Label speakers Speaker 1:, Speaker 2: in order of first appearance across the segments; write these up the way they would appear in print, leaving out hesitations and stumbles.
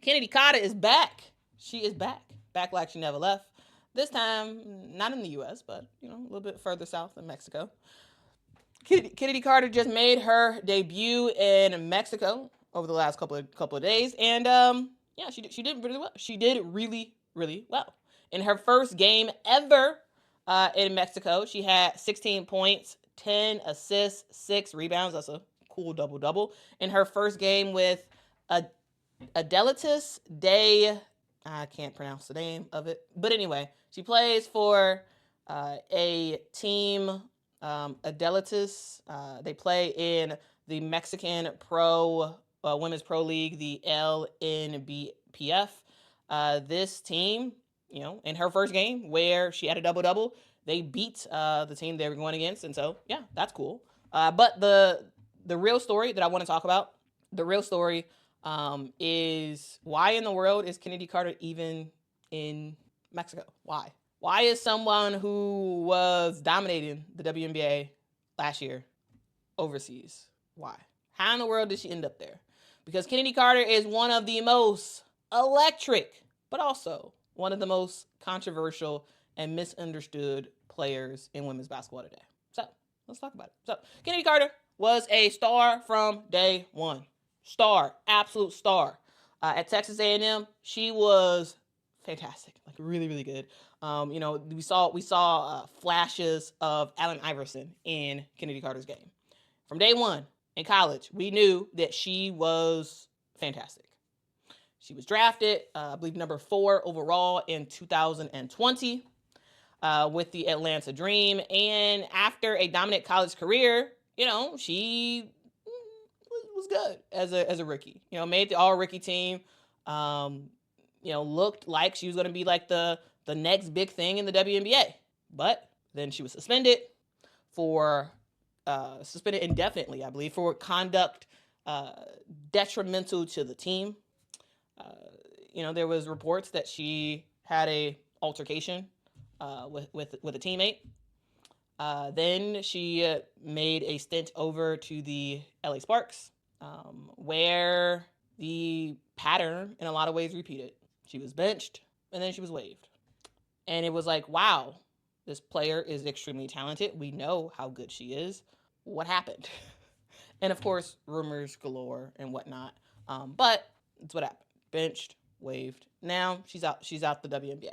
Speaker 1: Chennedy Carter is back. She is back. Back like she never left. This time, not in the U.S., but, a little bit further south in Mexico. Chennedy Carter just made her debut in Mexico over the last couple of days, and she did really well. She did really, really well. In her first game ever in Mexico, she had 16 points, 10 assists, 6 rebounds. That's a cool double-double. In her first game with Adelitas de... I can't pronounce the name of it. But anyway, she plays for a team, Adelitas. They play in the Mexican Women's Pro League, the LNBPF. This team, in her first game where she had a double-double, they beat the team they were going against. And so, yeah, that's cool. But the real story that I want to talk about, is why in the world is Chennedy Carter even in Mexico? Why? Why is someone who was dominating the WNBA last year overseas? Why? How in the world did she end up there? Because Chennedy Carter is one of the most electric, but also one of the most controversial and misunderstood players in women's basketball today. So, let's talk about it. So, Chennedy Carter was a star from day one. Star, absolute star. At Texas A&M, she was fantastic, like really, really good. We saw flashes of Allen Iverson in Chennedy Carter's game. From day one in college, we knew that she was fantastic. She was drafted, I believe, number 4 overall in 2020 with the Atlanta Dream. And after a dominant college career, she was good as a rookie. Made the all-rookie team. Looked like she was going to be like the next big thing in the WNBA. But then she was suspended indefinitely, I believe, for conduct detrimental to the team. There was reports that she had a altercation with a teammate. Then she made a stint over to the LA Sparks, where the pattern in a lot of ways repeated. She was benched and then she was waived. And it was like, wow, this player is extremely talented. We know how good she is. What happened? And of course, rumors galore and whatnot. But that's what happened. Benched, waived. Now she's out the WNBA.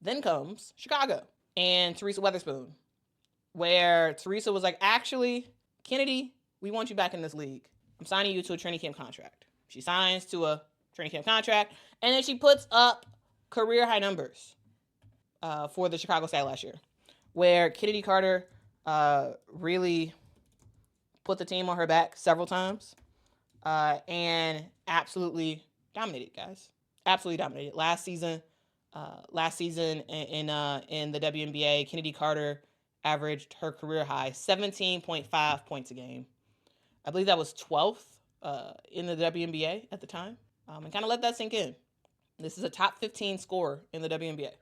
Speaker 1: Then comes Chicago and Teresa Weatherspoon, where Teresa was like, actually, Chennedy, we want you back in this league. I'm signing you to a training camp contract. She signs to a training camp contract, and then she puts up career high numbers for the Chicago Sky last year, where Chennedy Carter really put the team on her back several times and absolutely dominated, guys. Absolutely dominated. Last season in the WNBA, Chennedy Carter averaged her career high 17.5 points a game. I believe that was 12th in the WNBA at the time. And kind of let that sink in. This is a top 15 scorer in the WNBA.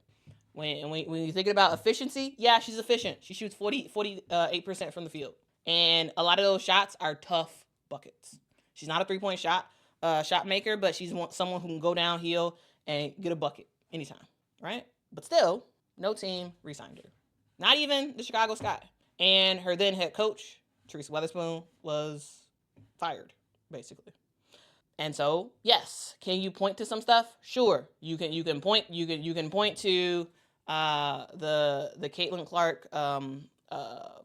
Speaker 1: When you're thinking about efficiency, yeah, she's efficient. She shoots 48% from the field. And a lot of those shots are tough buckets. She's not a three-point shot maker, but she's someone who can go downhill and get a bucket anytime, right? But still, no team re-signed her. Not even the Chicago Sky. And her then head coach, Teresa Weatherspoon, was fired, basically. And so, yes, can you point to some stuff? Sure, you can point to the Caitlin Clark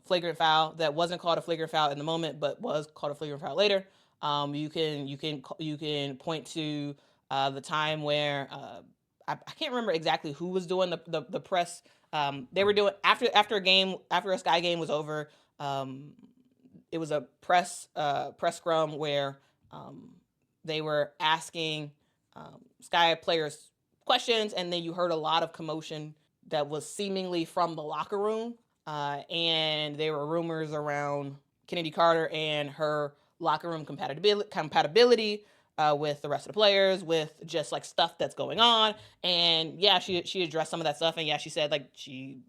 Speaker 1: flagrant foul that wasn't called a flagrant foul in the moment, but was called a flagrant foul later. You can point to the time where I can't remember exactly who was doing the press. They were doing after a Sky game was over. It was a press scrum where they were asking Sky players questions, and then you heard a lot of commotion that was seemingly from the locker room. And there were rumors around Chennedy Carter and her locker room compatibility with the rest of the players, with just like stuff that's going on. And yeah, she addressed some of that stuff, and yeah, she said like she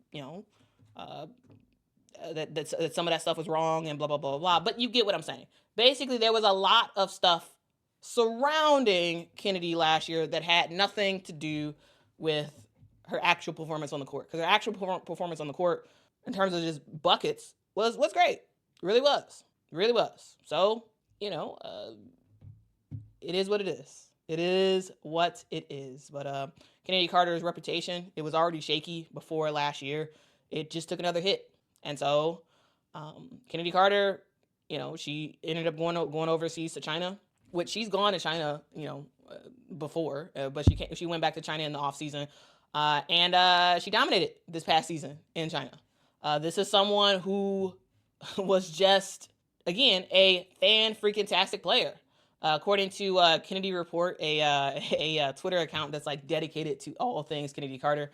Speaker 1: that some of that stuff was wrong and blah blah blah blah. But you get what I'm saying. Basically, there was a lot of stuff surrounding Chennedy last year that had nothing to do with her actual performance on the court. Because her actual performance on the court, in terms of just buckets, was great. Really was. Really was. So, it is what it is. It is what it is. But Chennedy Carter's reputation, it was already shaky before last year. It just took another hit. And so Chennedy Carter, she ended up going overseas to China, which she's gone to China, before, but she went back to China in the offseason, and she dominated this past season in China. This is someone who was just, again, a fan-freaking-tastic player. According to Chennedy Report, a Twitter account that's like dedicated to all things Chennedy Carter,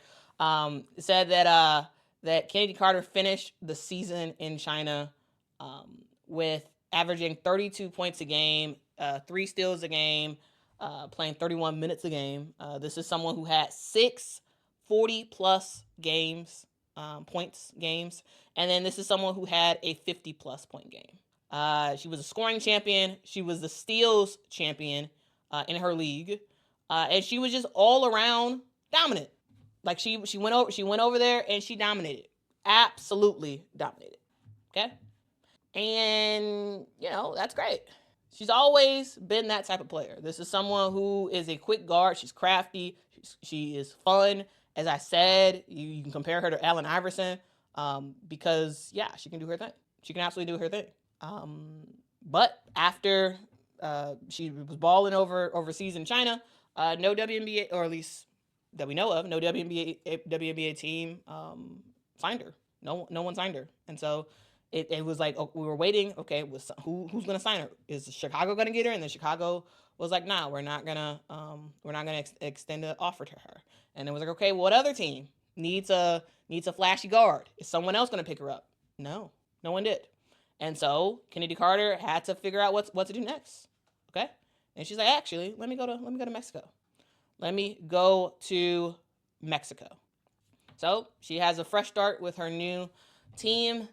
Speaker 1: said that Chennedy Carter finished the season in China with averaging 32 points a game, 3 steals a game, playing 31 minutes a game. This is someone who had 6 40-plus points games, and then this is someone who had a 50-plus point game. She was a scoring champion. She was the steals champion in her league, and she was just all around dominant. Like she went over there and she dominated, absolutely dominated. Okay, and that's great. She's always been that type of player. This is someone who is a quick guard. She's crafty. She is fun. As I said, you can compare her to Allen Iverson because, she can do her thing. She can absolutely do her thing. But after she was balling overseas in China, no WNBA, or at least that we know of, no WNBA team signed her. No one signed her. And so it was like, we were waiting. Okay, who's going to sign her? Is Chicago going to get her? And then Chicago was like, nah, we're not gonna extend an offer to her. And it was like, okay, what other team needs a flashy guard? Is someone else going to pick her up? No one did. And so Chennedy Carter had to figure out what to do next. Okay, and she's like, actually, let me go to Mexico. Let me go to Mexico. So she has a fresh start with her new team.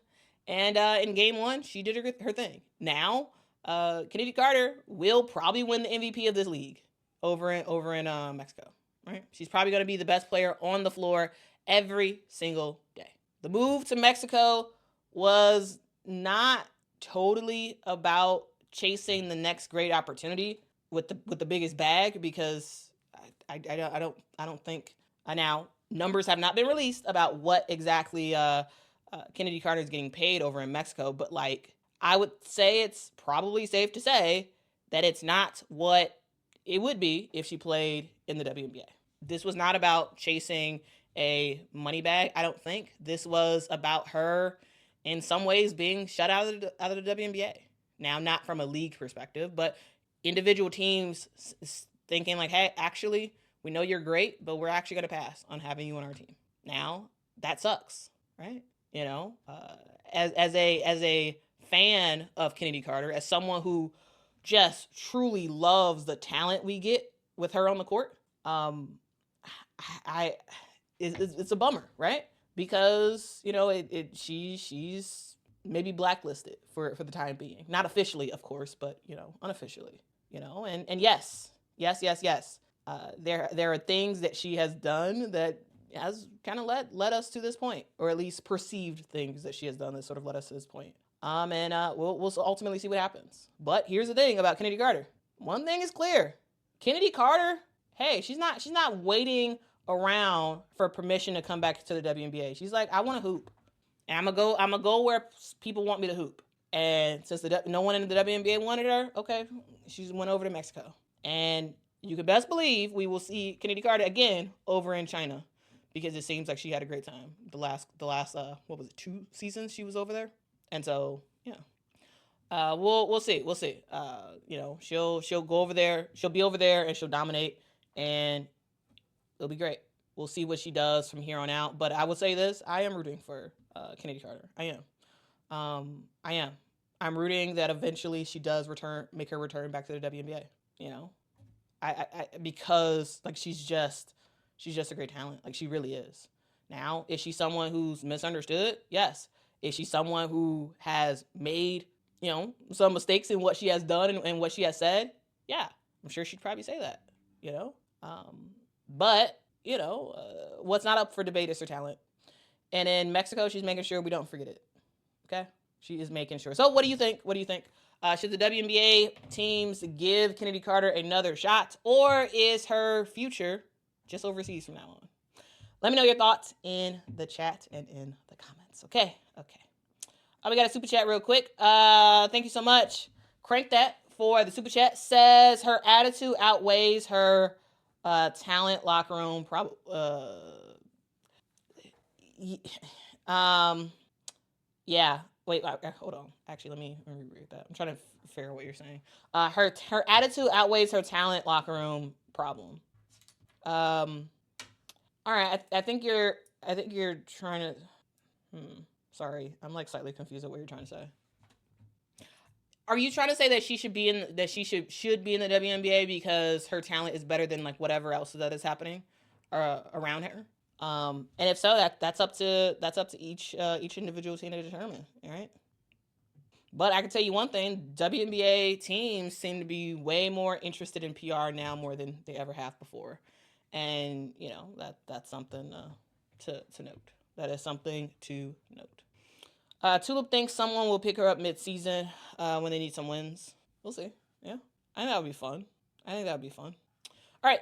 Speaker 1: And in game 1, she did her thing. Now, Chennedy Carter will probably win the MVP of this league over in Mexico. Right? She's probably going to be the best player on the floor every single day. The move to Mexico was not totally about chasing the next great opportunity with the biggest bag, because I don't think now numbers have not been released about what exactly Chennedy Carter is getting paid over in Mexico, but I would say it's probably safe to say that it's not what it would be if she played in the WNBA. This was not about chasing a money bag, I don't think. This was about her, in some ways, being shut out of the WNBA. Now, not from a league perspective, but individual teams thinking like, hey, actually, we know you're great, but we're actually going to pass on having you on our team. Now, that sucks, right? As a fan of Chennedy Carter, as someone who just truly loves the talent we get with her on the court, it's a bummer, right? Because she's maybe blacklisted for the time being, not officially, of course, but unofficially, and yes. There are things that she has done that has kind of led us to this point, or at least perceived things that she has done that sort of led us to this point. And we'll ultimately see what happens. But here's the thing about Chennedy Carter. One thing is clear. Chennedy Carter, hey, she's not waiting around for permission to come back to the WNBA. She's like, I want to hoop, and I'm gonna go where people want me to hoop. And since no one in the WNBA wanted her, okay, she went over to Mexico. And you can best believe we will see Chennedy Carter again over in China, because it seems like she had a great time the last what was it, 2 seasons she was over there. And so we'll see. She'll go over there, she'll be over there, and she'll dominate, and it'll be great. We'll see what she does from here on out. But I will say this: I am rooting for Chennedy Carter. I am. I'm rooting that eventually she does make her return back to the WNBA. Because she's just a great talent. She really is. Now, is she someone who's misunderstood? Yes. Is she someone who has made, some mistakes in what she has done and what she has said? Yeah. I'm sure she'd probably say that, but what's not up for debate is her talent. And in Mexico, she's making sure we don't forget it. Okay, she is making sure. So what do you think? Should the WNBA teams give Chennedy Carter another shot, or is her future just overseas from now on? Let me know your thoughts in the chat and in the comments. Okay. We got a super chat real quick. Thank you so much. Crank that for the super chat. Says her attitude outweighs her talent, locker room. Yeah. Wait, hold on. Actually, let me reread that. I'm trying to figure out what you're saying. Her attitude outweighs her talent, locker room problem. All right. I think you're trying to. Sorry, I'm like slightly confused at what you're trying to say. Are you trying to say that she should be in the WNBA because her talent is better than like whatever else that is happening around her? And if so, that's up to each individual team to determine. All right. But I can tell you one thing: WNBA teams seem to be way more interested in PR now more than they ever have before, and that's something to note. That is something to note. Tulip thinks someone will pick her up mid-season when they need some wins. We'll see. Yeah, I think that would be fun. All right.